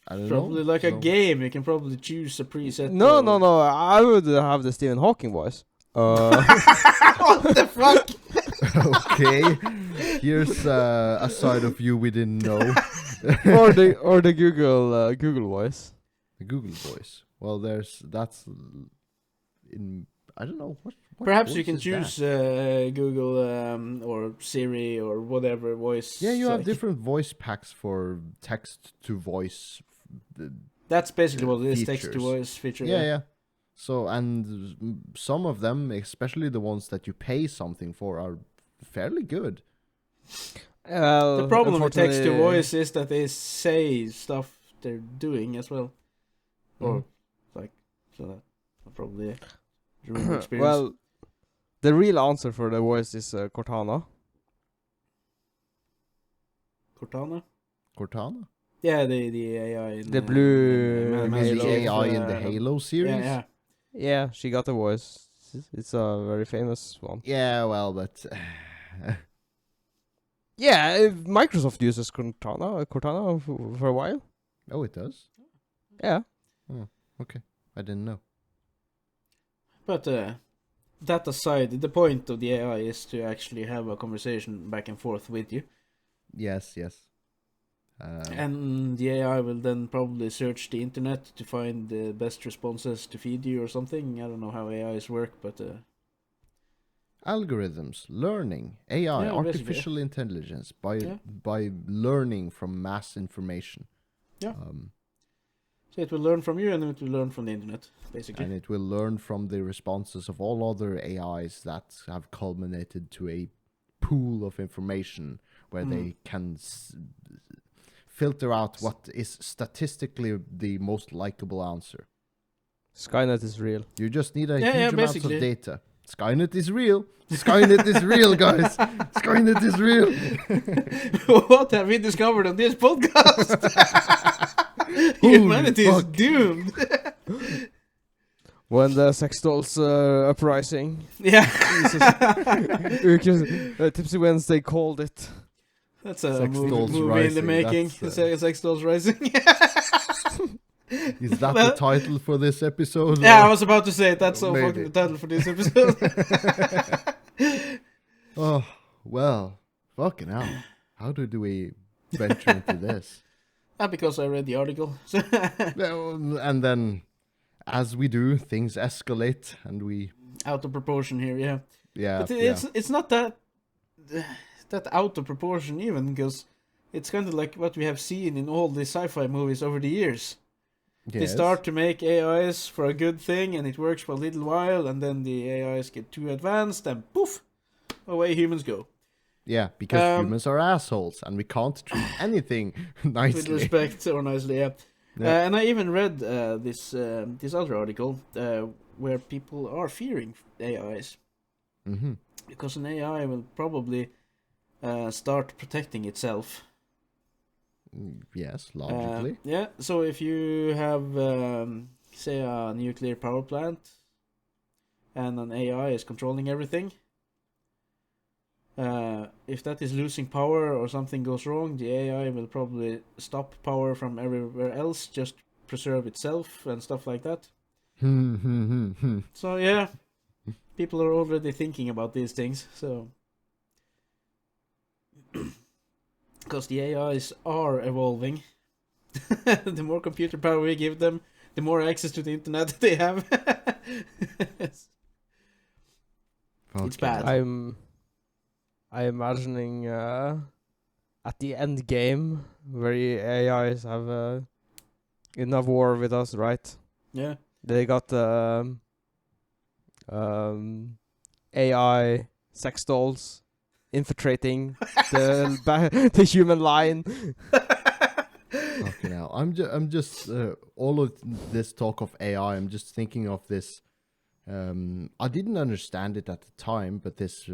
I don't Probably know. like a game. You can probably choose a preset. No. I would have the Stephen Hawking voice. What the fuck? Okay, here's a side of you we didn't know. or the Google voice. The Google voice. Well, that's in I don't know what Perhaps voice you can is choose that? Google or Siri or whatever voice. Yeah, you have like- different voice packs for text to voice. That's basically what it is. Text to features. voice feature. Yeah. So, and some of them, especially the ones that you pay something for, are fairly good. The problem with text to unfortunately- voice is that they say stuff they're doing as well, or like so that probably ruin the experience. Well, the real answer for the voice is Cortana. Cortana. Cortana? Yeah, the AI. In, The blue Man- Maybe Man's the Chief, AI in the Halo series? Yeah. Yeah, she got a voice. It's a very famous one. Yeah, well, but... Yeah, Microsoft uses Cortana for a while. oh, it does? Yeah. Okay, I didn't know. But that aside, the point of the AI is to actually have a conversation back and forth with you. Yes. And the AI will then probably search the internet to find the best responses to feed you or something. I don't know how AIs work, but Algorithms, learning, AI, Yeah, basically, artificial intelligence, Yeah. by learning from mass information. Yeah. So it will learn from you, and it will learn from the internet, basically. And it will learn from the responses of all other AIs that have culminated to a pool of information where they can filter out what is statistically the most likable answer. Skynet is real. You just need a Yeah, huge amount of basically. data. Skynet is real. Skynet is real, guys. Skynet is real. What have we discovered on this podcast? Humanity is doomed. When the sex dolls uprising. Yeah. Tipsy Wednesday called it. That's a Sex Dolls movie in Rising, the making. that's, Sex Dolls Rising. Is that the title for this episode? Yeah, I or- was about to say it. That's so Maybe. fucking the title for this episode. Oh, well, fucking hell. How do we venture into this? Because I read the article. Well, and then, as we do, things escalate, and we... Out of proportion here, yeah. Yeah, But it's not that out of proportion even, because it's kind of like what we have seen in all the sci-fi movies over the years. They Yes. start to make AIs for a good thing, and it works for a little while, and then the AIs get too advanced, and poof, away humans go. Yeah, because humans are assholes, and we can't treat anything nicely. With respect or nicely, yeah. Yeah. And I even read this other article where people are fearing AIs. Mm-hmm. Because an AI will probably start protecting itself. Yes, logically. Yeah, so if you have, say, a nuclear power plant, and an AI is controlling everything, if that is losing power or something goes wrong, the AI will probably stop power from everywhere else, just preserve itself and stuff like that. So yeah, people are already thinking about these things, so... Because the AIs are evolving. The more computer power we give them, the more access to the internet they have. It's bad. I'm imagining at the end game where AIs have enough war with us, right? Yeah. They got AI sex dolls infiltrating the human line. Fucking hell. I'm just all of this talk of AI, I'm just thinking of this. I didn't understand it at the time, but this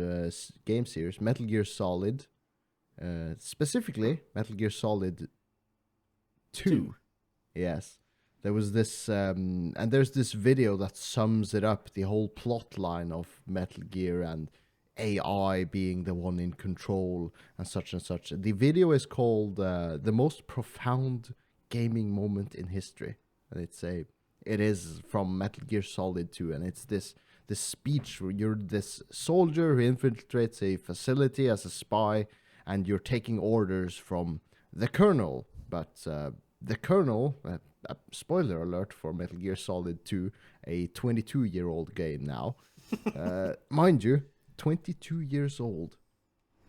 game series, Metal Gear Solid, specifically Metal Gear Solid 2. Yes. There was this, and there's this video that sums it up, the whole plot line of Metal Gear and AI being the one in control and such and such. The video is called The Most Profound Gaming Moment in History. And it is from Metal Gear Solid 2, and it's this speech where you're this soldier who infiltrates a facility as a spy, and you're taking orders from the colonel. But the colonel, spoiler alert for Metal Gear Solid 2, a 22-year-old game now, mind you, 22 years old.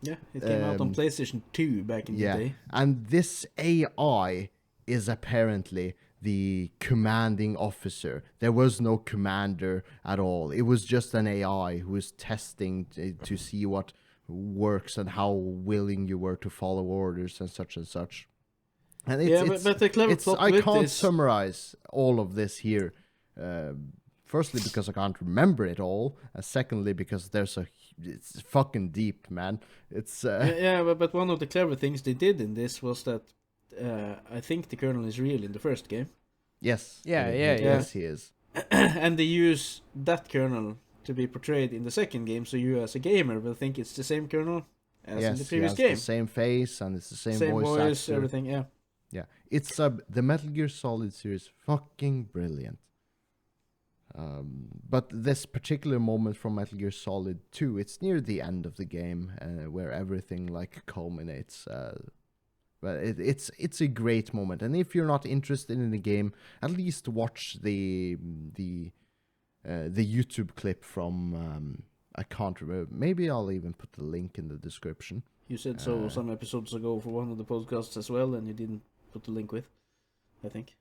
Yeah, it came out on PlayStation 2 back in the day. And this AI is apparently the commanding officer. There was no commander at all. It was just an AI who was testing to see what works and how willing you were to follow orders and such and such. And but the clever plot I with can't this... summarize all of this here. Firstly, because I can't remember it all. And secondly, because it's fucking deep, man. It's but one of the clever things they did in this was that I think the colonel is real in the first game. Yes. Yeah. Yes, he is. And they use that colonel to be portrayed in the second game, so you as a gamer will think it's the same colonel as in the previous game. The same face and it's the same voice, actor. everything, yeah. Yeah, it's the Metal Gear Solid series, fucking brilliant. But this particular moment from Metal Gear Solid 2, it's near the end of the game, where everything like culminates. But it's a great moment, and if you're not interested in the game, at least watch the YouTube clip from I can't remember. Maybe I'll even put the link in the description. You said so some episodes ago for one of the podcasts as well, and you didn't put the link with, I think.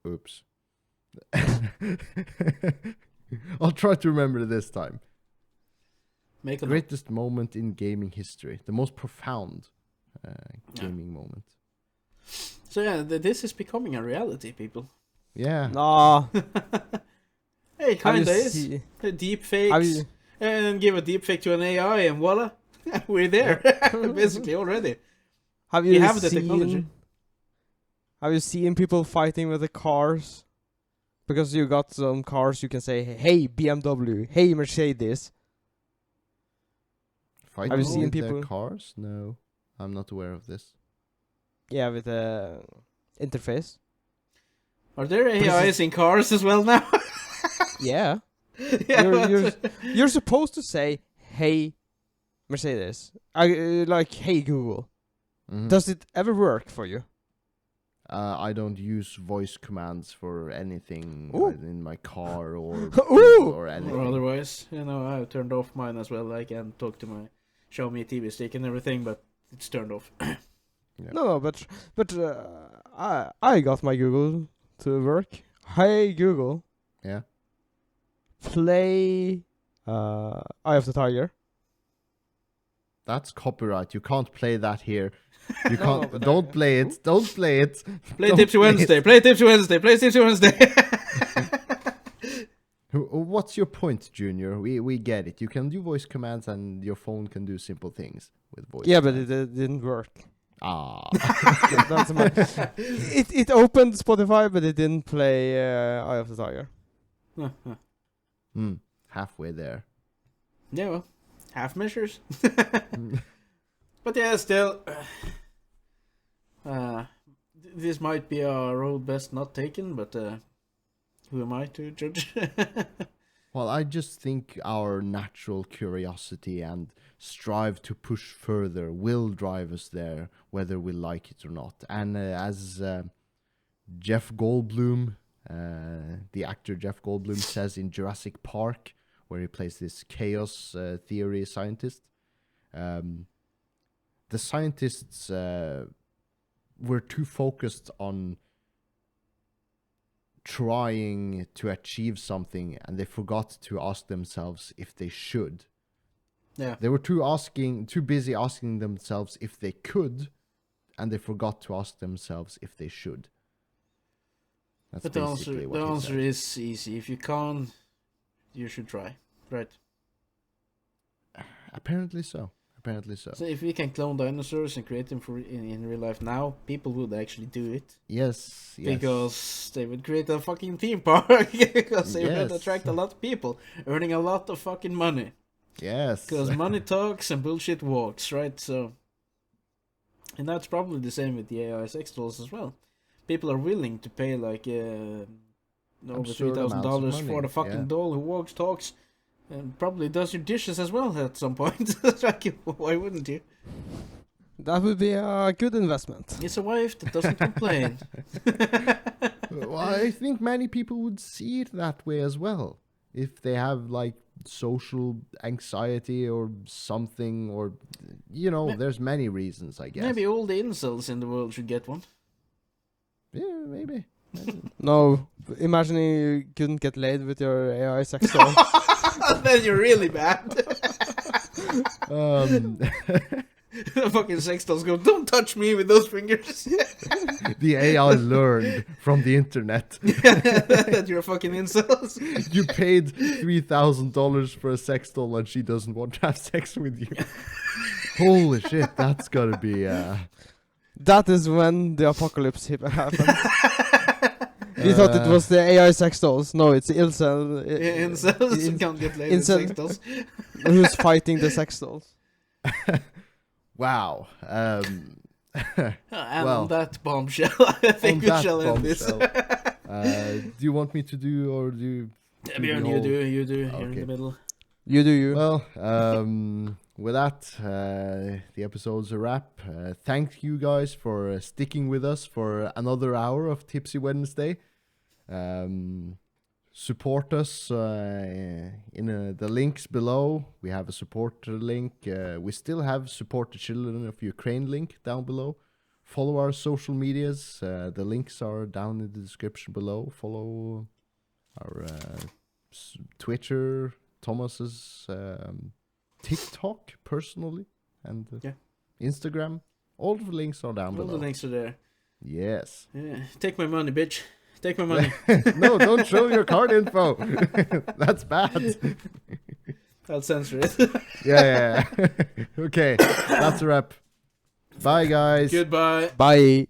Oops. I'll try to remember this time. Make a Greatest moment in gaming history. The most profound gaming moment. So yeah, this is becoming a reality, people. Yeah. Nah. Hey, kinda is. Deep fakes. You, And give a deep fake to an AI, and voila, we're there. Basically already. have We you have the seen, technology. Have you seen people fighting with the cars? Because you got some cars, you can say, "Hey BMW, hey Mercedes." Fighting Have you seen with their people- cars? No, I'm not aware of this. Yeah, with the interface. Are there is- AIs in cars as well now? Yeah. Yeah, You're supposed to say, "Hey Mercedes," like, "Hey Google." Mhm. Does it ever work for you? I don't use voice commands for anything Ooh. in my car or Ooh. or anything. or otherwise, I've turned off mine as well. I can talk to my Xiaomi TV stick and everything, but it's turned off. No, but I got my Google to work. Hey Google, Yeah. play Eye of the Tiger. That's copyright. You can't play that here. You No, can't. but Don't play it. Don't play it. Play Don't Tipsy play it. Wednesday. Play Tipsy Wednesday. Play Tipsy Wednesday. What's your point, Junior? We get it. You can do voice commands, and your phone can do simple things with voice. Yeah, but commands. it didn't work. Ah. That's my. It opened Spotify, but it didn't play Eye of the Tiger. Halfway there. Yeah, well, half measures. But yeah, still, this might be a road best not taken, but who am I to judge? Well, I just think our natural curiosity and strive to push further will drive us there, whether we like it or not. And as Jeff Goldblum, the actor Jeff Goldblum, says in Jurassic Park, where he plays this chaos theory scientist, the scientists were too focused on trying to achieve something, and they forgot to ask themselves if they should. Yeah. They were too busy asking themselves if they could, and they forgot to ask themselves if they should. That's But the basically what he answer said. is easy. If you can't, you should try. Right. Apparently so. So if we can clone dinosaurs and create them for in real life now, people would actually do it. Yes. Because they would create a fucking theme park. Because they would Yes. attract a lot of people, earning a lot of fucking money. Yes. Because money talks and bullshit walks, right? So, and that's probably the same with the AI sex dolls as well. People are willing to pay like over Absurd amounts of $3,000 money, for the fucking yeah. doll who walks, talks, and probably does your dishes as well at some point. Like, why wouldn't you? That would be a good investment. It's a wife that doesn't complain. Well, I think many people would see it that way as well. If they have like social anxiety or something, or there's many reasons, I guess. Maybe all the incels in the world should get one. Yeah, maybe. No, imagining you couldn't get laid with your AI sex doll. Then you're really bad. The fucking sex dolls go, don't touch me with those fingers. The AI learned from the internet. That you're fucking incels. You paid $3,000 for a sex doll and she doesn't want to have sex with you. Holy shit, that's gotta be... That is when the apocalypse happens. You thought it was the AI sex dolls. No, it's incel. Incels can't get laid with sex dolls. Who's fighting the sex dolls? Wow. And Well, on that bombshell, I think we shall end this. Do you want me to do, or do you... Björn, you do. You're in Okay. the middle. You do you. Well, with that, the episode's a wrap. Thank you guys for sticking with us for another hour of Tipsy Wednesday. Support us in the links below. We have a support link. We still have Support the Children of Ukraine link down below. Follow our social medias. The links are down in the description below. Follow our Twitter, Thomas's TikTok personally, and Instagram. All the links are down below. All the links are there. Yes. Yeah. Take my money, bitch. Take my money. No, don't show your card info. That's bad. I'll censor it. Yeah. Okay, that's a wrap. Bye, guys. Goodbye. Bye.